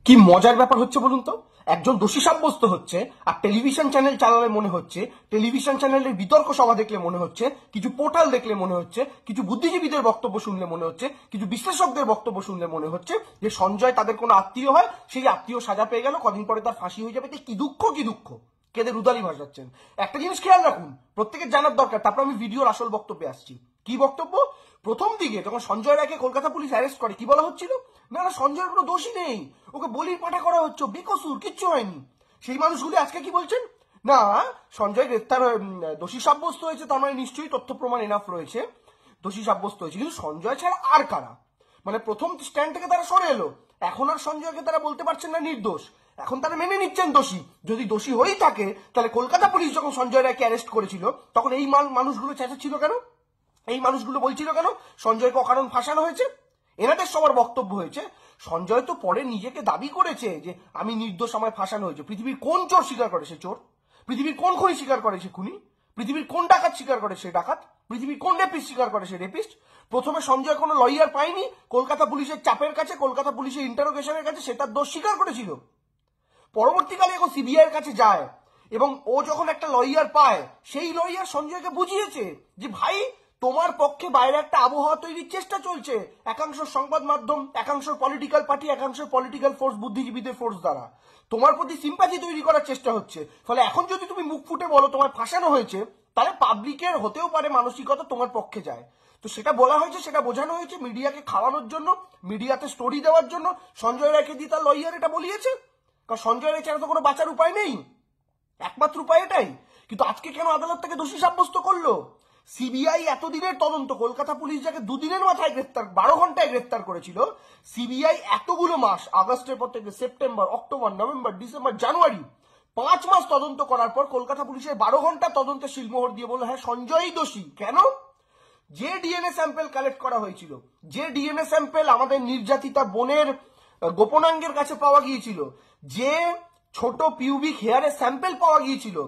কি মজার ব্যাপার হচ্ছে বলুন তো, একজন দোষী সাব্যস্ত হচ্ছে আর টেলিভিশন চ্যানেল চালালে মনে হচ্ছে, টেলিভিশন চ্যানেলের বিতর্ক সভা দেখলে মনে হচ্ছে, কিছু পোর্টাল দেখলে মনে হচ্ছে, কিছু বুদ্ধিজীবীদের বক্তব্য শুনলে মনে হচ্ছে, কিছু বিশ্লেষকদের বক্তব্য শুনলে মনে হচ্ছে যে সঞ্জয় তাদের কোনো আত্মীয় হয়, সেই আত্মীয় সাজা পেয়ে গেল, কদিন পরে তার ফাঁসি হয়ে যাবে। কি দুঃখ, কি দুঃখ, কেঁদে রুদালি ভাসাচ্ছেন। একটা জিনিস খেয়াল রাখুন, প্রত্যেকের জানার দরকার। তারপর আমি ভিডিওর আসল বক্তব্যে আসছি। কি বক্তব্য? প্রথম দিকে যখন সঞ্জয় রায়কে কলকাতা পুলিশ অ্যারেস্ট করে, কি বলা হচ্ছিল? না না, সঞ্জয়ের কোনো দোষই নেই, ওকে বলির পাঠা করা হচ্ছে, বেকসুর, কিচ্ছু হয়নি। সেই মানুষগুলি আজকে কি বলছেন? না, সঞ্জয় গ্রেপ্তার দোষী সাব্যস্ত হয়েছে, তার মানে নিশ্চয়ই তথ্য প্রমাণ এনাফ রয়েছে, দোষী সাব্যস্ত হয়েছে। কিন্তু সঞ্জয় ছাড়া আর কারা? মানে প্রথম স্ট্যান্ড থেকে তারা সরে এলো, এখন আর সঞ্জয়কে তারা বলতে পারছেন না নির্দোষ, এখন তারা মেনে নিচ্ছেন দোষী। যদি দোষী হয়েই থাকে, তাহলে কলকাতা পুলিশ যখন সঞ্জয় রায়কে অ্যারেস্ট করেছিল, তখন এই মানুষগুলো চেঁচাচ্ছিল কেন? এই মানুষগুলো বলছিল কেন সঞ্জয়কে অকারণ ফাঁসানো হয়েছে? এনাদের সবার বক্তব্য হয়েছে, সঞ্জয় তো পরে নিজেকে দাবি করেছে যে আমি নির্দোষ, আমায় ফাঁসানো হয়েছে। পৃথিবীর কোন চোর স্বীকার করে সে চোর? পৃথিবীর কোন খুনি স্বীকার করে সে খুনি? পৃথিবীর কোন ডাকাত স্বীকার করে সে ডাকাত? পৃথিবীর কোন রেপিস্ট স্বীকার করে সে রেপিস্ট? প্রথমে সঞ্জয় কোনো লয়ার পায়নি, কলকাতা পুলিশের চাপের কাছে, কলকাতা পুলিশের ইন্টারোগেশনের কাছে সে তার দোষ স্বীকার করেছিল। পরবর্তীকালে এখন সিবিআই এর কাছে যায় এবং ও যখন একটা লয়ার পায়, সেই লয়ার সঞ্জয়কে বুঝিয়েছে যে ভাই, তোমার পক্ষে বাইরে একটা আবহাওয়া তৈরির চেষ্টা চলছে একাংশ সংবাদ মাধ্যম, একাংশ পলিটিক্যাল পার্টি, একাংশ পলিটিক্যাল ফোর্স, বুদ্ধিজীবীদের ফোর্স দ্বারা তোমার প্রতি সিম্পাথি তৈরি করার চেষ্টা হচ্ছে। ফলে এখন যদি তুমি মুখ ফুটে বলো তোমার ফাঁসানো হয়েছে, তাহলে পাবলিকের হতেও পারে মানসিকতা তোমার পক্ষে যায়। তো সেটা বলা হয়েছে, সেটা বোঝানো হয়েছে মিডিয়াকে খাওয়ানোর জন্য, মিডিয়াতে স্টোরি দেওয়ার জন্য সঞ্জয় রায়কে দিয়ে তার লয়ার এটা বলিয়েছে। কারণ সঞ্জয় রায় ছাড়া তো কোনো বাঁচার উপায় নেই, একমাত্র উপায় এটাই। কিন্তু আজকে কেন আদালত তাকে দোষী সাব্যস্ত করলো? সিবিআই এতদিনের তদন্ত, কলকাতা পুলিশ যাকে দুদিনের মাথায় গ্রেফতার, 12 ঘন্টায় গ্রেফতার করেছিল, সিবিআই এতগুলো মাস, আগস্টের পর থেকে সেপ্টেম্বর, অক্টোবর, নভেম্বর, ডিসেম্বর, জানুয়ারি, 5 মাস তদন্ত করার পর কলকাতা পুলিশের 12 ঘন্টা তদন্তে শিলমোহর দিয়ে বললো হ্যাঁ সঞ্জয়ই দোষী। কেন? যে ডিএনএ স্যাম্পেল কালেক্ট করা হয়েছিল, যে ডিএনএ স্যাম্পেল আমাদের নির্যাতিতা বোনের গোপনাঙ্গের কাছে পাওয়া গিয়েছিল, যে ছোট পিউবিক হেয়ারের স্যাম্পেল পাওয়া গিয়েছিল,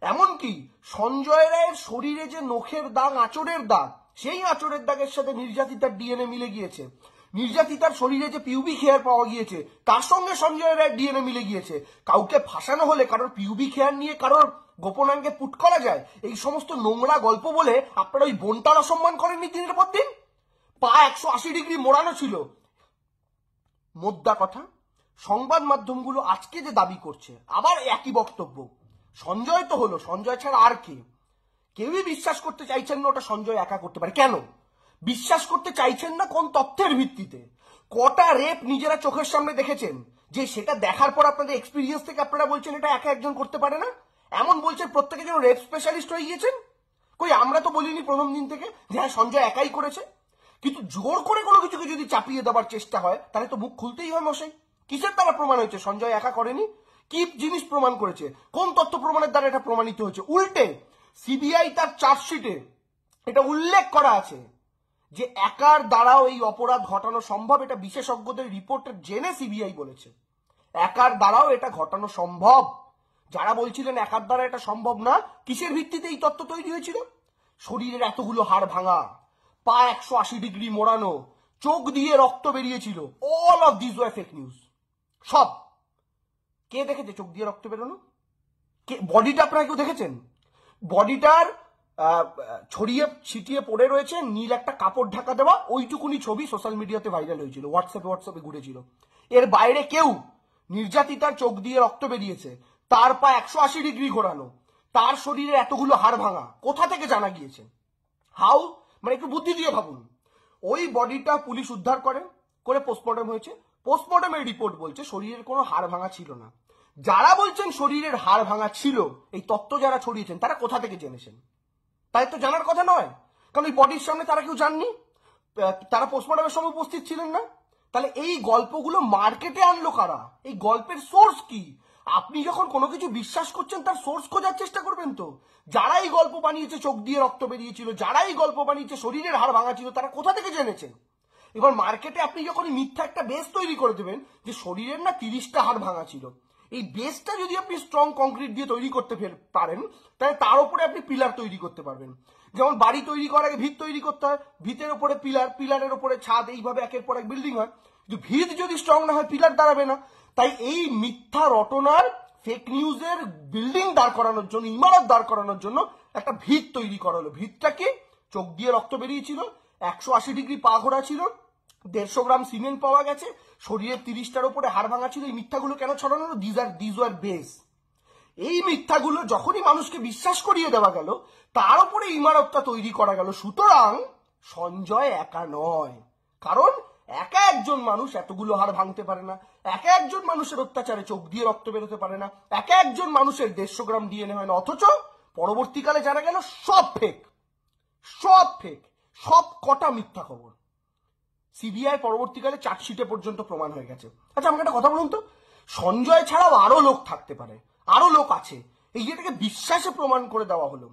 এমনকি সঞ্জয় রায়ের শরীরে যে নখের দাগ, আঁচড়ের দাগ, সেই আঁচড়ের দাগের সাথে নির্যাতিতার ডিএনএ মিলে গিয়েছে। নির্যাতিতার শরীরে যে পিউবিক হেয়ার পাওয়া গিয়েছে, তার সঙ্গে সঞ্জয় রায়ের ডিএনএ মিলে গিয়েছে। কাউকে ফাঁসানো হলে কারোর পিউবিক হেয়ার নিয়ে কারোর গোপনাঙ্গে পুট করা যায়, এই সমস্ত নোংরা গল্প বলে আপনারা ওই বোনটার অসম্মান করেননি দিনের পর দিন। পা 180 ডিগ্রি মোড়ানো ছিল। মোদ্দা কথা, সংবাদ মাধ্যমগুলো আজকে যে দাবি করছে আবার একই বক্তব্য, সঞ্জয় তো হলো, সঞ্জয় ছাড়া আর কে? কেউই বিশ্বাস করতে চাইছেন না ওটা সঞ্জয় একা করতে পারে। কেন বিশ্বাস করতে চাইছেন না? কোন তথ্যের ভিত্তিতে? কটা রেপ নিজেরা চোখের সামনে দেখেছেন, যে সেটা দেখার পর আপনাদের এক্সপিরিয়েন্স থেকে আপনারা বলছেন এটা একা একজন করতে পারে না? এমন বলছেন প্রত্যেকে যেন রেপ স্পেশালিস্ট হয়ে গিয়েছেন। কই, আমরা তো বলিনি প্রথম দিন থেকে যে হ্যাঁ সঞ্জয় একাই করেছে। কিন্তু জোর করে কোনো কিছুকে যদি চাপিয়ে দেওয়ার চেষ্টা হয়, তাহলে তো মুখ খুলতেই হয় মশাই। কিসের দ্বারা প্রমাণ হয়েছে সঞ্জয় একা করেনি? কি জিনিস প্রমাণ করেছে? কোন তথ্য প্রমাণের দ্বারা এটা প্রমাণিত হয়েছে? উল্টে সিবিআই তার চার্জশিটে এটা উল্লেখ করা আছে যে একার দ্বারাও এই অপরাধ ঘটানো সম্ভব। এটা বিশেষজ্ঞদের রিপোর্টে জেনে সিবিআই বলেছে একার দ্বারাও এটা ঘটানো সম্ভব। যারা বলছিলেন একার দ্বারা এটা সম্ভব না, কিসের ভিত্তিতে এই তথ্য তৈরি হয়েছিল? শরীরের এতগুলো হাড় ভাঙা, পা 180 ডিগ্রি মোড়ানো, চোখ দিয়ে রক্ত বেরিয়েছিল, all of this were fake news. সব কে দেখেছে চোখ দিয়ে রক্ত বেরোনো? কে? বডিটা আপনারা কেউ দেখেছেন? বডিটার ছড়িয়ে ছিটিয়ে পড়ে রয়েছে, নীল একটা কাপড় ঢাকা দেওয়া, ওইটুকুনি ছবি সোশ্যাল মিডিয়াতে ভাইরাল হয়েছিল, হোয়াটসঅ্যাপে ঘুরেছিল। এর বাইরে কেউ? নির্যাতিতার চোখ দিয়ে রক্ত বেরিয়েছে, তার পা 180 ডিগ্রি ঘোরানো, তার শরীরে এতগুলো হাড় ভাঙা, কোথা থেকে জানা গিয়েছে? হাউ? মানে একটু বুদ্ধি দিয়ে ভাবুন। ওই বডিটা পুলিশ উদ্ধার করে পোস্টমর্টম হয়েছে, পোস্টমর্টমের রিপোর্ট বলছে শরীরের কোনো হাড় ভাঙা ছিল না। যারা বলছেন শরীরের হাড় ভাঙা ছিল, এই তত্ত্ব যারা ছড়িয়েছেন, তারা কোথা থেকে জেনেছেন? তাই তো জানার কথা নয়, কারণ এই বডির সামনে তারা কেউ জাননি, তারা পোস্টমর্টমের সময় উপস্থিত ছিলেন না। তাহলে এই গল্পগুলো মার্কেটে আনলো কারা? এই গল্পের সোর্স কি? আপনি যখন কোনো কিছু বিশ্বাস করছেন তার সোর্স খোঁজার চেষ্টা করবেন তো। যারা এই গল্প বানিয়েছে চোখ দিয়ে রক্ত বেরিয়েছিল, যারা এই গল্প বানিয়েছে শরীরের হাড় ভাঙা ছিল, তারা কোথা থেকে জেনেছে? এবার মার্কেটে আপনি যখন মিথ্যা একটা বেস তৈরি করে দেবেন যে শরীরের না 30টা হাড় ভাঙা ছিল, এই বেসটা যদি আপনি স্ট্রং কংক্রিট দিয়ে তৈরি করতে পারেন, তাহলে তার উপরে আপনি পিলার তৈরি করতে পারবেন। যেমন বাড়ি তৈরি করার আগে ভিত তৈরি করতে হয়, ভিতের উপরে পিলার, পিলারের উপরে ছাদ, এইভাবে একের পর এক বিল্ডিং হয়। কিন্তু ভিত যদি স্ট্রং না হয়, পিলার দাঁড়াবে না। তাই এই মিথ্যা রটনার ফেক নিউজের বিল্ডিং দাঁড় করানোর জন্য, ইমারত দাঁড় করানোর জন্য একটা ভিত তৈরি করা হলো। ভিতটা কি? চোখ দিয়ে রক্ত বেরিয়েছিল, 180 ডিগ্রি পা ঘোরা ছিল, 150 গ্রাম সিমেন্ট পাওয়া গেছে, শরীরের 30টার উপরে হাড় ভাঙা ছিল। এই মিথ্যাগুলো কেন ছড়ানো হলো? These war base. এই মিথ্যাগুলো যখনই মানুষকে বিশ্বাস করিয়ে দেওয়া গেল, তার উপরে ইমারতটা তৈরি করা গেল। সুতরাং সঞ্জয় একা নয়, কারণ একা একজন মানুষ এতগুলো হাড় ভাঙতে পারে না, একা একজন মানুষের অত্যাচারে চোখ দিয়ে রক্ত বেরোতে পারে না, একা একজন মানুষের 150 গ্রাম ডিএনএ হয় না। অথচ পরবর্তীকালে জানা গেল সব ফেক, সব কটা মিথ্যা খবর। সিবিআই পরবর্তীকালে চার্জশিটে পর্যন্ত প্রমাণ হয়ে গেছে। আচ্ছা আমাকে একটা কথা বলুন তো, সঞ্জয় ছাড়াও আরো লোক থাকতে পারে, আরো লোক আছে, এই যেটাকে বিশ্বাসে প্রমাণ করে দেওয়া হলো,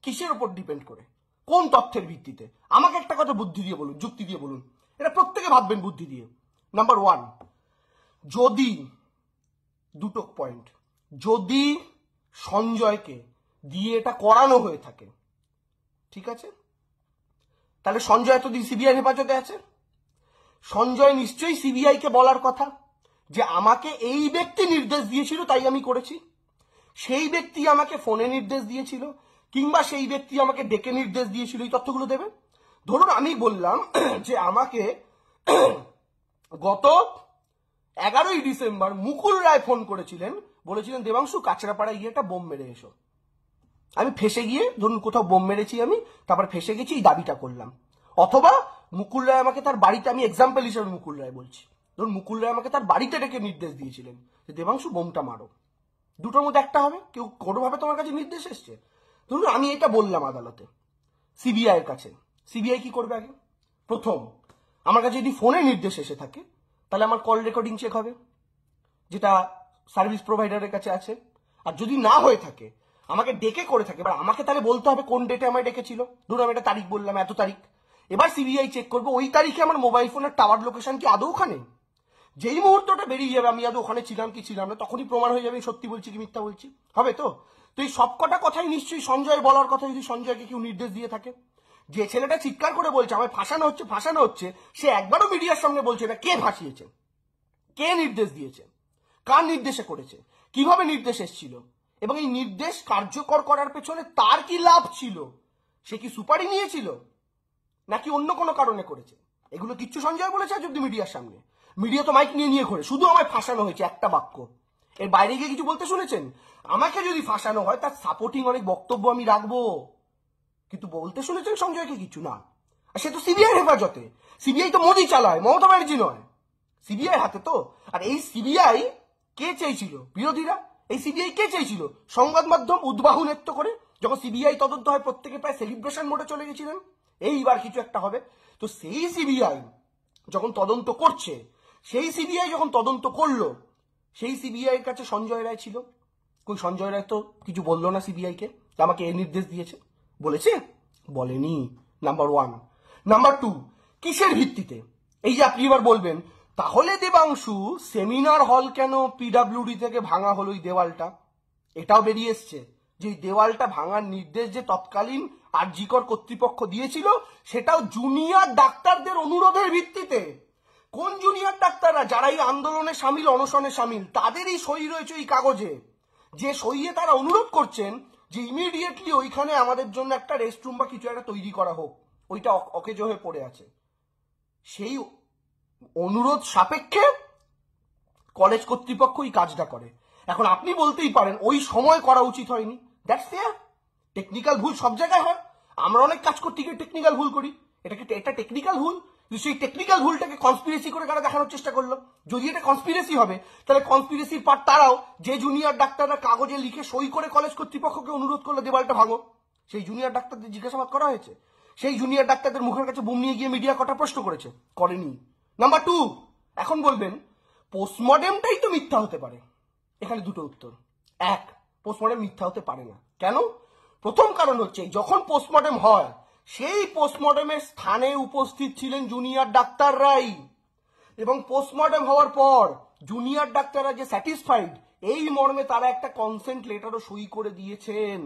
কিসের উপর ডিপেন্ড করে, কোন তথ্যের ভিত্তিতে? আমাকে একটা কথা বুদ্ধি দিয়ে বলুন, যুক্তি দিয়ে বলুন, এটা প্রত্যেকে ভাববেন বুদ্ধি দিয়ে। নাম্বার 1, যদি দুটো পয়েন্ট, যদি সঞ্জয়কে দিয়ে এটা করানো হয়ে থাকে, ঠিক আছে, তাহলে সঞ্জয় এতদিন সিবিআই হেফাজতে আছে। সঞ্জয় নিশ্চয়ই সিবিআই কে বলার কথা যে আমাকে এই ব্যক্তি নির্দেশ দিয়েছিল তাই আমি করেছি, সেই ব্যক্তি আমাকে ফোনে নির্দেশ দিয়েছিল, কিংবা সেই ব্যক্তি আমাকে ডেকে নির্দেশ দিয়েছিল, এই তথ্যগুলো দেবে। ধরুন আমি বললাম যে আমাকে গত 11ই ডিসেম্বর মুকুল রায় ফোন করেছিলেন, বলেছিলেন দেবাংশু কাঁচরাপাড়ায় গিয়ে একটা বোম মেরে এসো। আমি ফেসে গিয়ে, ধরুন কোথাও বোম মেরেছি আমি, তারপর ফেসে গেছি, এই দাবিটা করলাম। অথবা মুকুল রায় আমাকে তার বাড়িতে, আমি এক্সাম্পল হিসেবে মুকুল রায় বলছি, ধরুন মুকুল রায় আমাকে তার বাড়িতে ডেকে নির্দেশ দিয়েছিলেন যে দেবাংশু বোমটা মারো। দুটোর মধ্যে একটা হবে, কেউ কোনোভাবে তোমার কাছে নির্দেশ এসছে। ধরুন আমি এটা বললাম আদালতে, সিবিআই এর কাছে, সিবিআই কি করবে? আগে প্রথম আমার কাছে যদি ফোনে নির্দেশ এসে থাকে, তাহলে আমার কল রেকর্ডিং চেক হবে, যেটা সার্ভিস প্রোভাইডারের কাছে আছে। আর যদি না হয়ে থাকে, আমাকে ডেকে করে থাকে, এবার আমাকে তাহলে বলতে হবে কোন ডেটে আমায় ডেকেছিল। ধরুন আমি একটা তারিখ বললাম, এত তারিখ, এবার সিবিআই চেক করবে ওই তারিখে আমার মোবাইল ফোনের টাওয়ার লোকেশন কি আদৌ ওখানে। যেই মুহূর্তটা বেরিয়ে যাবে আমি আদৌ ওখানে ছিলাম কি ছিলাম না, তখনই প্রমাণ হয়ে যাবে সত্যি বলছি কি মিথ্যা বলছি, হবে তো? তো এই সবকটা কথাই নিশ্চয়ই সঞ্জয় বলার কথা, যদি সঞ্জয়কে কেউ নির্দেশ দিয়ে থাকে। যে ছেলেটা চিৎকার করে বলছে আমায় ফাঁসানো হচ্ছে, সে একবারও মিডিয়ার সামনে বলছে না কে ফাঁসিয়েছে, কে নির্দেশ দিয়েছে, কার নির্দেশে করেছে, কিভাবে নির্দেশ এসেছিল, এবং এই নির্দেশ কার্যকর করার পেছনে তার কি লাভ ছিল, সে কি সুপারি নিয়েছিল নাকি অন্য কোনো কারণে করেছে, এগুলো কিচ্ছু সঞ্জয় বলেছে আজ অব্দি মিডিয়ার সামনে? মিডিয়া তো মাইক নিয়ে ঘোরে, শুধু আমায় ফাঁসানো হয়েছে একটা বাক্য, এর বাইরে গিয়ে কিছু বলতে শুনেছেন? আমাকে যদি ফাঁসানো হয় তার সাপোর্টিং অনেক বক্তব্য আমি রাখবো, কিন্তু বলতে শুনেছেন সঞ্জয়কে কিছু না। আর সে তো সিবিআই হেফাজতে, সিবিআই তো মোদি চালায়, মমতা ব্যানার্জি নয়, সিবিআই হাতে তো। আর এই সিবিআই কে চেয়েছিল? বিরোধীরা। এই সিবিআই কে চেয়েছিল? সংবাদ মাধ্যম উদ্বাহু নেত্য করে। যখন সিবিআই তদন্ত হয় প্রত্যেকে প্রায় সেলিব্রেশন মোডে চলে গেছিলেন, এইবার কিছু একটা হবে। তো সেই সিবিআই যখন তদন্ত করছে, সেই সিবিআই যখন তদন্ত করলো, সেই সিবিআই এর কাছে সঞ্জয় রায় ছিল। কই সঞ্জয় রায় তো কিছু বললো না সিবিআই কে আমাকে এই নির্দেশ দিয়েছে, বলেছে? বলেনি। নাম্বার 1। নাম্বার 2, কিসের ভিত্তিতে? এই যে আপনি এবার বলবেন তাহলে দেবাংশু সেমিনার হল কেন পিডাব্লিউডি থেকে ভাঙা হলো এই দেওয়ালটা? এটাও বেরিয়ে এসছে যে দেওয়ালটা ভাঙার নির্দেশ যে তৎকালীন আরজিকর কর্তৃপক্ষ দিয়েছিল, সেটাও জুনিয়র ডাক্তারদের অনুরোধের ভিত্তিতে। কোন জুনিয়র ডাক্তাররা? যারা এই আন্দোলনে সামিল, অনশনে সামিল, তাদেরই সই রয়েছে এই কাগজে, যে সইয়ে তারা অনুরোধ করছেন যে ইমিডিয়েটলি ওইখানে আমাদের জন্য একটা রেস্টরুম বা কিছু একটা তৈরি করা হোক, ওইটা অকেজো হয়ে পড়ে আছে। সেই অনুরোধ সাপেক্ষে কলেজ কর্তৃপক্ষ এই কাজটা করে। এখন আপনি বলতেই পারেন ওই সময় করা উচিত হয়নি, দ্যাটস ফেয়ার, টেকনিক্যাল ভুল সব জায়গায় হয়, আমরা অনেক কাজ করতে গিয়ে টেকনিক্যাল ভুল করি, এটা টেকনিক্যাল ভুল। সেই টেকনিক্যাল ভুলটাকে কনস্পিরেসি করে কারা দেখানোর চেষ্টা করলো। যদি এটা কনস্পিরেসি হবে, তাহলে কনস্পিরেসির পার্ট তারাও, যে জুনিয়র ডাক্তাররা কাগজে লিখে সই করে কলেজ কর্তৃপক্ষকে অনুরোধ করলো দেওয়ালটা ভাঙো, সেই জুনিয়র ডাক্তারদের জিজ্ঞাসাবাদ করা হয়েছে? সেই জুনিয়র ডাক্তারদের মুখের কাছে বুম নিয়ে গিয়ে মিডিয়া কটা প্রশ্ন করেছে? করেনি। নাম্বার 2, এখন বলবেন পোস্টমর্টেমটাই তো মিথ্যা হতে পারে। এখানে দুটো উত্তর। 1, পোস্টমর্টেম মিথ্যা হতে পারে না। কেন? প্রথম কারণ হচ্ছে যখন পোস্টমর্টেম হয়, সেই পোস্টমর্টেমের স্থানে উপস্থিত ছিলেন জুনিয়র ডাক্তাররাই, এবং পোস্টমর্টেম হওয়ার পর জুনিয়র ডাক্তাররা যে স্যাটিসফাইড, এই মর্মে তারা একটা কনসেন্ট লেটারও সই করে দিয়েছেন।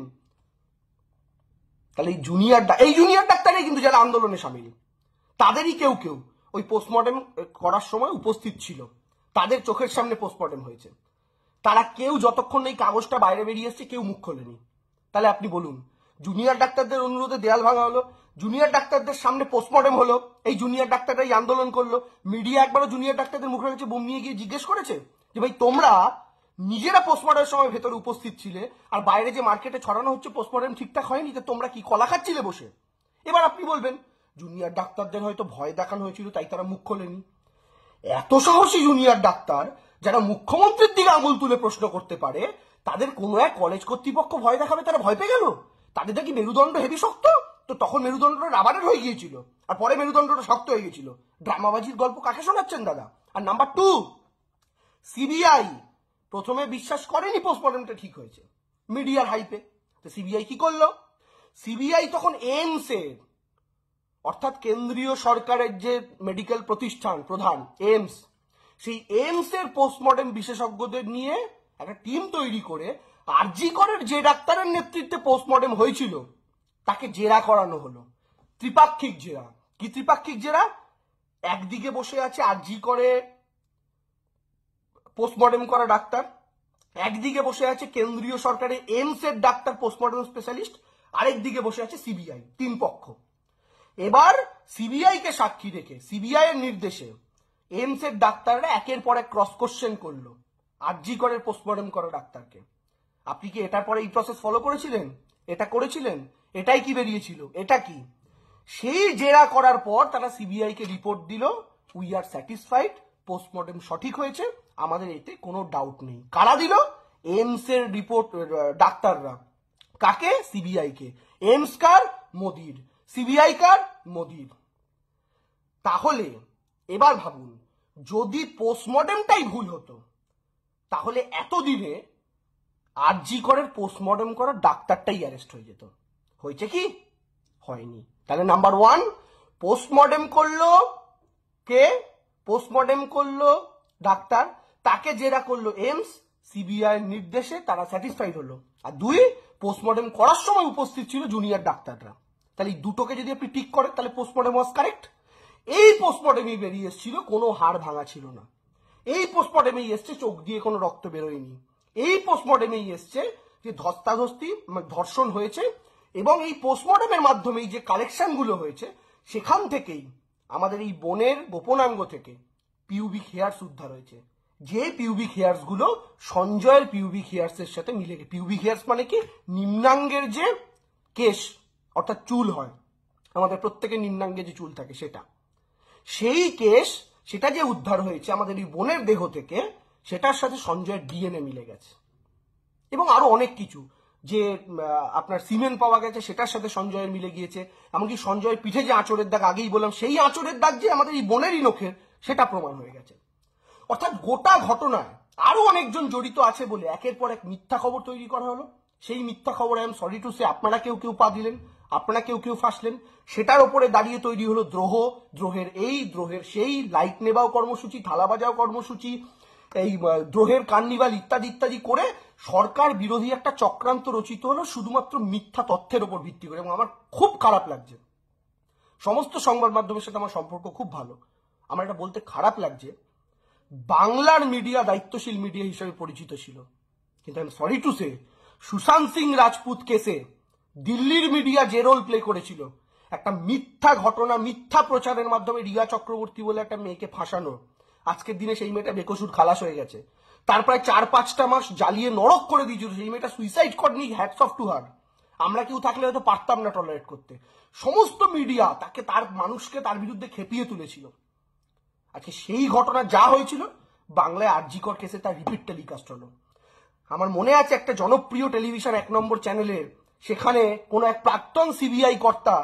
তাহলে এই জুনিয়র ডাক্তারই কিন্তু যারা আন্দোলনে সামিল, তাদেরই কেউ কেউ ওই পোস্টমর্টেম করার সময় উপস্থিত ছিল। তাদের চোখের সামনে পোস্টমর্টেম হয়েছে, তারা কেউ যতক্ষণ এই কাগজটা বাইরে বেরিয়ে এসছে কেউ মুখ খোলেনি। তাহলে আপনি বলুন, জুনিয়র ডাক্তারদের অনুরোধে দেয়াল ভাঙা হলো, জুনিয়র ডাক্তারদের সামনে পোস্টমর্টেম হলো, এই জুনিয়র ডাক্তাররাই আন্দোলন করলো, মিডিয়া একবারও জুনিয়র ডাক্তারদের মুখের কাছে বোম নিয়ে গিয়ে জিজ্ঞেস করেছে যে ভাই তোমরা নিজেরা পোস্টমর্টেমের সময় ভেতরে উপস্থিত ছিলে, আর বাইরে যে মার্কেটে ছড়ানো হচ্ছে পোস্টমর্টেম ঠিকঠাক হয়নি, তো তোমরা কি কলা খাচ্ছিলে বসে? এবার আপনি বলবেন জুনিয়র ডাক্তারদের হয়তো ভয় দেখানো হয়েছিল তাই তারা মুখ খোলেনি। এত সাহসী জুনিয়র ডাক্তার যারা মুখ্যমন্ত্রীর দিকে আঙুল তুলে প্রশ্ন করতে পারে, তাদের কোনো এক কলেজ কর্তৃপক্ষ ভয় দেখাবে, তারা ভয় পেয়ে গেল? তাদের কি মেরুদণ্ড হেভি শক্ত? তো তখন মেরুদণ্ডটা রাবারের হয়ে গিয়েছিল, আর পরে মেরুদণ্ডটা শক্ত হয়ে গেছিল। ড্রামাবাজির গল্প কাকে শোনাচ্ছেন দাদা? আর নাম্বার 2, সিবিআই প্রথমে বিশ্বাস করেনি পোস্টমর্টমটা ঠিক হয়েছে, মিডিয়ার হাইপে। তো সিবিআই কি করলো? সিবিআই তখন এইমস এর, অর্থাৎ কেন্দ্রীয় সরকারের যে মেডিকেল প্রতিষ্ঠান প্রধান এইমস, সেই এইমস এর পোস্টমর্টম বিশেষজ্ঞদের নিয়ে একটা টিম তৈরি করে আরজি করের যে ডাক্তারের নেতৃত্বে পোস্টমর্টম হয়েছিল তাকে জেরা করানো হলো। ত্রিপাক্ষিক জেরা। কি ত্রিপাক্ষিক জেরা? একদিকে বসে আছে আরজি করে পোস্টমর্টম করা ডাক্তার, একদিকে বসে আছে কেন্দ্রীয় সরকারের এইমস এর ডাক্তার পোস্টমর্টম স্পেশালিস্ট, আরেকদিকে বসে আছে সিবিআই। 3 পক্ষ। এবার সিবিআই কে সাক্ষী রেখে সিবিআই এর নির্দেশে এইমস এর ডাক্তাররা একের পর এক ক্রস কোশ্চেন করলো আরজি করে পোস্টমর্টম করা ডাক্তারকে। আপনি কি এটার পরে এই প্রসেস ফলো করেছিলেন? এটা করেছিলেন? এটাই কি বেরিয়েছিল? এটা কি? সেই জেরা করার পর তারা সিবিআই কে রিপোর্ট দিল, উই আর স্যাটিসফাইড, পোস্টমর্টম সঠিক হয়েছে, আমাদের এতে কোনো ডাউট নেই। কারা দিল? এইমস এর রিপোর্ট ডাক্তাররা। কাকে? সিবিআই কে। এইমস কার? মোদির। সিবিআই কার? মোদির। তাহলে এবার ভাবুন, যদি পোস্টমর্টমটাই ভুল হতো তাহলে এতদিনে আরজি করের পোস্টমর্টম করার ডাক্তারটাই অ্যারেস্ট হয়ে যেত। হয়েছে কি? হয়নি। তাহলে নাম্বার 1, পোস্টমর্টম করলো কে? পোস্টমর্টম করলো ডাক্তার, তাকে জেরা করলো এইমস, সিবিআই এর নির্দেশে তারা স্যাটিসফাইড হলো। আর 2, পোস্টমর্টম করার সময় উপস্থিত ছিল জুনিয়র ডাক্তাররা। তাহলে এই দুটোকে যদি আপনি টিক করেন তাহলে পোস্টমর্টম ওয়াজ কারেক্ট। এই পোস্টমর্টমই বেরিয়ে এসেছিল কোনো হাড় ভাঙা ছিল না, এই পোস্টমর্টমেই এসছে চোখ দিয়ে কোনো রক্ত বেরোয়নি, এই পোস্টমর্টমেই এসছে যে ধস্তাধস্তি ধর্ষণ হয়েছে, এবং এই পোস্টমর্টমের মাধ্যমে যে কালেকশন গুলো হয়েছে সেখান থেকেই আমাদের এই বোনের গোপনাঙ্গ থেকে পিউবিক হেয়ার্স উদ্ধার হয়েছে, যে পিউবিক হেয়ার্স গুলো সঞ্জয়ের পিউবিক হেয়ার্স এর সাথে মিলে গেছে। পিউবিক হেয়ার্স মানে কি? নিম্নাঙ্গের যে কেশ, অর্থাৎ চুল হয়, আমাদের প্রত্যেকের নিম্নাঙ্গে যে চুল থাকে সেটা, সেই কেশ, সেটা যে উদ্ধার হয়েছে আমাদের এই বোনের দেহ থেকে, সেটার সাথে সঞ্জয়ের ডিএনএ মিলে গেছে। এবং আরো অনেক কিছু, যে আপনার সিমেন্ট পাওয়া গেছে সেটার সাথে সঞ্জয়ের মিলে গিয়েছে, এমনকি সঞ্জয়ের পিঠে যে আঁচড়ের দাগ আগেই বললাম, সেই আঁচড়ের দাগ যে আমাদের এই বোনেরই নখের, সেটা প্রমাণ হয়ে গেছে। অর্থাৎ গোটা ঘটনায় আরো অনেকজন জড়িত আছে বলে একের পর এক মিথ্যা খবর তৈরি করা হলো। সেই মিথ্যা খবর, আই এম সরি টু সে, আপনারা কেউ কেউ পা দিলেন, আপনারা কেউ কেউ ফাঁসলেন, সেটার উপরে দাঁড়িয়ে তৈরি হলো দ্রোহ, দ্রোহের এই দ্রোহের সেই, লাইট নেবাও কর্মসূচি, থালা বাজাও কর্মসূচি, এই দ্রোহের কার্নিভাল ইত্যাদি ইত্যাদি করে সরকার বিরোধী একটা চক্রান্ত রচিত হলো শুধুমাত্র মিথ্যা তথ্যের উপর ভিত্তি করে। এবং আমার খুব খারাপ লাগছে, সমস্ত সংবাদ মাধ্যমের সাথে আমার সম্পর্ক খুব ভালো, আমার এটা বলতে খারাপ লাগছে, বাংলার মিডিয়া দায়িত্বশীল মিডিয়া হিসেবে পরিচিত ছিল, কিন্তু I am sorry to say, Sushant Singh Rajput কেসে দিল্লির মিডিয়া যে রোল প্লে করেছিল, একটা মিথ্যা ঘটনা, মিথ্যা প্রচারের মাধ্যমে রিয়া চক্রবর্তী বলে একটা মেয়েকে ফাঁসানো, আজকের দিনে সেই মেয়েটা বেকসুর খালাস হয়ে গেছে। তার প্রায় 4-5টা মাস জ্বালিয়ে নরক করে দিয়েছিল, সেই মেয়েটা সুইসাইড করেনি, হ্যাটস অফ টু হার। আমরা কেউ থাকলে হয়তো পারতাম না টলারেট করতে। সমস্ত মিডিয়া তাকে, তার মানুষকে তার বিরুদ্ধে খেপিয়ে তুলেছিল। আজকে সেই ঘটনা যা হয়েছিল বাংলায় আরজি কর কেসে তার রিপিট টেলিকাস্ট হলো। আমার মনে আছে একটা জনপ্রিয় টেলিভিশন 1 নম্বর চ্যানেলের, সেখানে কোন এক প্রাক্তন সিবিআই কর্তা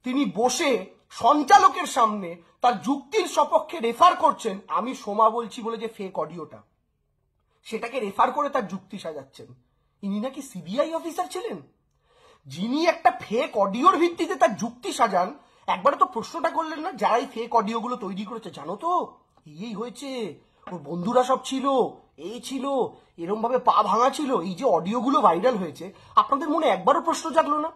তিনি বসে সঞ্চালকের সামনে তার যুক্তির সপক্ষে রেফার করছেন, আমি সোমা বলছি বলে যে ফেক অডিওটা, সেটাকে রেফার করে তার যুক্তি সাজাচ্ছেন। ইনি নাকি সিবিআই অফিসার ছিলেন, যিনি একটা ফেক অডিওর ভিত্তিতে তার যুক্তি সাজান। একবারে তো প্রশ্নটা করলেন না যারা এই ফেক অডিওগুলো তৈরি করেছে, জানো তো এই হয়েছে, ওর বন্ধুরা সব ছিল, এই ছিল, এরম ভাবে পা ভাঙা ছিল, এই যে অডিওগুলো ভাইরাল হয়েছে, আপনাদের মনে একবারও প্রশ্ন জাগলো না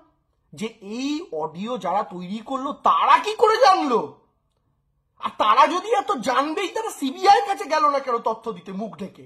যে এই অডিও যারা তৈরি করলো তারা কি করে জানলো? আর তারা যদি এত জানবেই তারা সিবিআই কাছে গেল না কেন তথ্য দিতে মুখ ঢেকে?